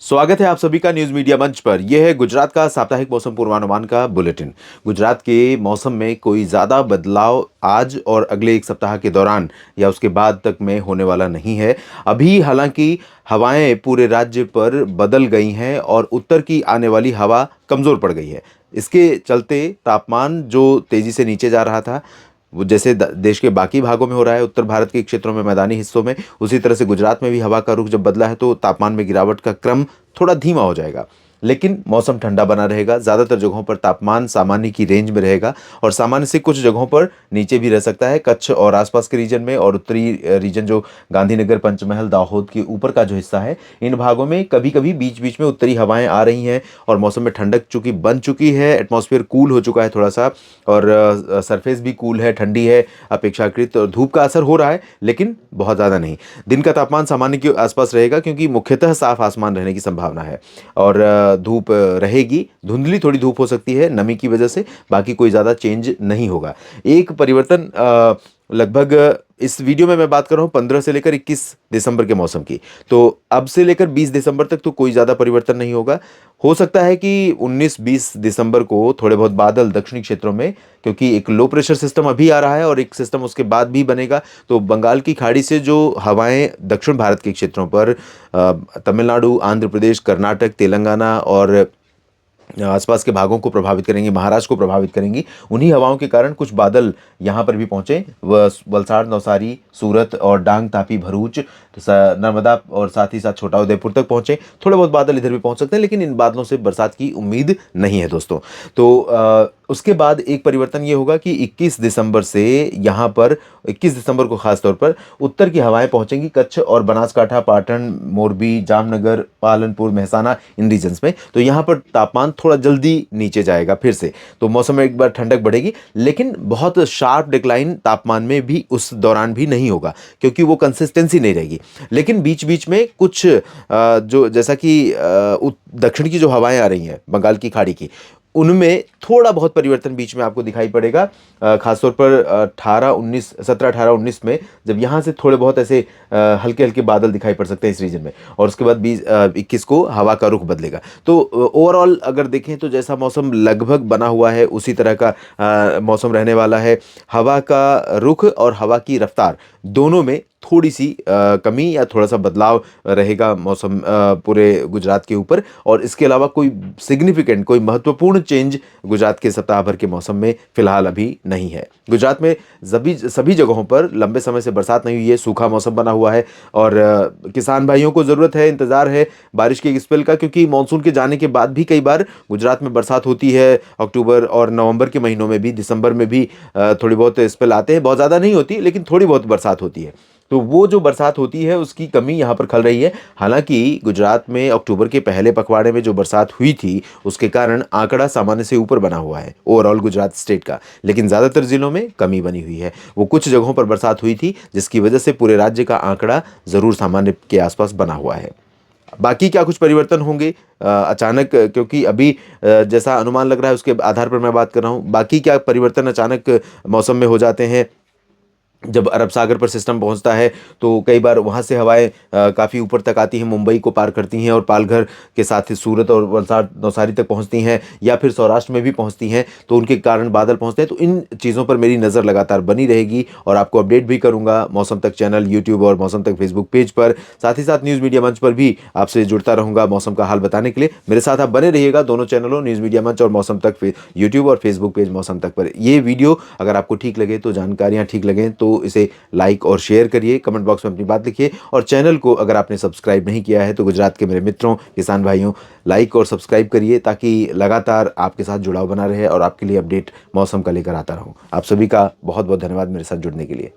स्वागत है आप सभी का न्यूज मीडिया मंच पर। यह है गुजरात का साप्ताहिक मौसम पूर्वानुमान का बुलेटिन। गुजरात के मौसम में कोई ज़्यादा बदलाव आज और अगले एक सप्ताह के दौरान या उसके बाद तक में होने वाला नहीं है। अभी हालांकि हवाएं पूरे राज्य पर बदल गई हैं और उत्तर की आने वाली हवा कमज़ोर पड़ गई है। इसके चलते तापमान जो तेज़ी से नीचे जा रहा था, वो जैसे देश के बाकी भागों में हो रहा है, उत्तर भारत के क्षेत्रों में, मैदानी हिस्सों में, उसी तरह से गुजरात में भी हवा का रुख जब बदला है तो तापमान में गिरावट का क्रम थोड़ा धीमा हो जाएगा। लेकिन मौसम ठंडा बना रहेगा। ज़्यादातर जगहों पर तापमान सामान्य की रेंज में रहेगा और सामान्य से कुछ जगहों पर नीचे भी रह सकता है। कच्छ और आसपास के रीजन में और उत्तरी रीजन जो गांधीनगर, पंचमहल, दाहोद के ऊपर का जो हिस्सा है, इन भागों में कभी कभी बीच बीच में उत्तरी हवाएं आ रही हैं और मौसम में ठंडक चूंकि बन चुकी है, एटमॉस्फेयर कूल हो चुका है थोड़ा सा, और सरफेस भी कूल है, ठंडी है अपेक्षाकृत, और धूप का असर हो रहा है लेकिन बहुत ज़्यादा नहीं। दिन का तापमान सामान्य के आसपास रहेगा क्योंकि मुख्यतः साफ आसमान रहने की संभावना है और धूप रहेगी। धुंधली थोड़ी धूप हो सकती है नमी की वजह से, बाकी कोई ज़्यादा चेंज नहीं होगा। एक परिवर्तन लगभग इस वीडियो में मैं बात कर रहा हूँ 15 से लेकर 21 दिसंबर के मौसम की, तो अब से लेकर 20 दिसंबर तक तो कोई ज़्यादा परिवर्तन नहीं होगा। हो सकता है कि 19-20 दिसंबर को थोड़े बहुत बादल दक्षिणी क्षेत्रों में, क्योंकि एक लो प्रेशर सिस्टम अभी आ रहा है और एक सिस्टम उसके बाद भी बनेगा, तो बंगाल की खाड़ी से जो हवाएं दक्षिण भारत के क्षेत्रों पर तमिलनाडु, आंध्र प्रदेश, कर्नाटक, तेलंगाना और आसपास के भागों को प्रभावित करेंगी, महाराष्ट्र को प्रभावित करेंगी, उन्हीं हवाओं के कारण कुछ बादल यहाँ पर भी पहुँचे। वलसाड़, नवसारी, सूरत और डांग, तापी, भरूच, नर्मदा और साथ ही साथ छोटा उदयपुर तक पहुँचे। थोड़े बहुत बादल इधर भी पहुँच सकते हैं लेकिन इन बादलों से बरसात की उम्मीद नहीं है दोस्तों। तो उसके बाद एक परिवर्तन ये होगा कि 21 दिसंबर से यहाँ पर 21 दिसंबर को खासतौर पर उत्तर की हवाएं पहुँचेंगी कच्छ और बनासकांठा, पाटन, मोरबी, जामनगर, पालनपुर, मेहसाना, इन रीजन्स में। तो यहाँ पर तापमान थोड़ा जल्दी नीचे जाएगा फिर से, तो मौसम में एक बार ठंडक बढ़ेगी लेकिन बहुत शार्प डिक्लाइन तापमान में भी उस दौरान भी नहीं होगा क्योंकि वो कंसिस्टेंसी नहीं रहेगी। लेकिन बीच बीच में कुछ जो जैसा कि दक्षिण की जो हवाएं आ रही हैं बंगाल की खाड़ी की, उनमें थोड़ा बहुत परिवर्तन बीच में आपको दिखाई पड़ेगा। खासतौर पर 17-18-19 में जब यहाँ से थोड़े बहुत ऐसे हल्के हल्के बादल दिखाई पड़ सकते हैं इस रीजन में, और उसके बाद 20-21 को हवा का रुख बदलेगा। तो ओवरऑल अगर देखें तो जैसा मौसम लगभग बना हुआ है उसी तरह का मौसम रहने वाला है। हवा का रुख और हवा की रफ्तार दोनों में थोड़ी सी कमी या थोड़ा सा बदलाव रहेगा मौसम पूरे गुजरात के ऊपर, और इसके अलावा कोई सिग्निफिकेंट, कोई महत्वपूर्ण चेंज गुजरात के सप्ताह भर के मौसम में फिलहाल अभी नहीं है। गुजरात में सभी जगहों पर लंबे समय से बरसात नहीं हुई है, सूखा मौसम बना हुआ है और किसान भाइयों को ज़रूरत है, इंतज़ार है बारिश के स्पेल का, क्योंकि मानसून के जाने के बाद भी कई बार गुजरात में बरसात होती है। अक्टूबर और नवंबर के महीनों में भी, दिसंबर में भी थोड़ी बहुत स्पेल आते हैं, बहुत ज़्यादा नहीं होती लेकिन थोड़ी बहुत बरसात होती है। तो वो जो बरसात होती है उसकी कमी यहाँ पर खल रही है। हालांकि गुजरात में अक्टूबर के पहले पखवाड़े में जो बरसात हुई थी उसके कारण आंकड़ा सामान्य से ऊपर बना हुआ है ओवरऑल गुजरात स्टेट का, लेकिन ज़्यादातर ज़िलों में कमी बनी हुई है। वो कुछ जगहों पर बरसात हुई थी जिसकी वजह से पूरे राज्य का आंकड़ा ज़रूर सामान्य के आसपास बना हुआ है। बाकी क्या कुछ परिवर्तन होंगे अचानक, क्योंकि अभी जैसा अनुमान लग रहा है उसके आधार पर मैं बात कर रहा हूँ, बाकी क्या परिवर्तन अचानक मौसम में हो जाते हैं जब अरब सागर पर सिस्टम पहुंचता है तो कई बार वहां से हवाएं काफ़ी ऊपर तक आती हैं, मुंबई को पार करती हैं और पालघर के साथ ही सूरत और वलसाड़, नवसारी तक पहुंचती हैं या फिर सौराष्ट्र में भी पहुंचती हैं, तो उनके कारण बादल पहुंचते हैं। तो इन चीज़ों पर मेरी नज़र लगातार बनी रहेगी और आपको अपडेट भी करूंगा मौसम तक चैनल, यूट्यूब और मौसम तक फेसबुक पेज पर। साथ ही साथ न्यूज़ मीडिया मंच पर भी आपसे जुड़ता रहूँगा मौसम का हाल बताने के लिए। मेरे साथ आप बने रहिएगा दोनों चैनलों, न्यूज़ मीडिया मंच और मौसम तक यूट्यूब और फेसबुक पेज मौसम तक पर। ये वीडियो अगर आपको ठीक लगे, तो जानकारियाँ ठीक लगें तो इसे लाइक और शेयर करिए, कमेंट बॉक्स में अपनी बात लिखिए, और चैनल को अगर आपने सब्सक्राइब नहीं किया है तो गुजरात के मेरे मित्रों, किसान भाइयों, लाइक और सब्सक्राइब करिए ताकि लगातार आपके साथ जुड़ाव बना रहे और आपके लिए अपडेट मौसम का लेकर आता रहूं। आप सभी का बहुत बहुत धन्यवाद मेरे साथ जुड़ने के लिए।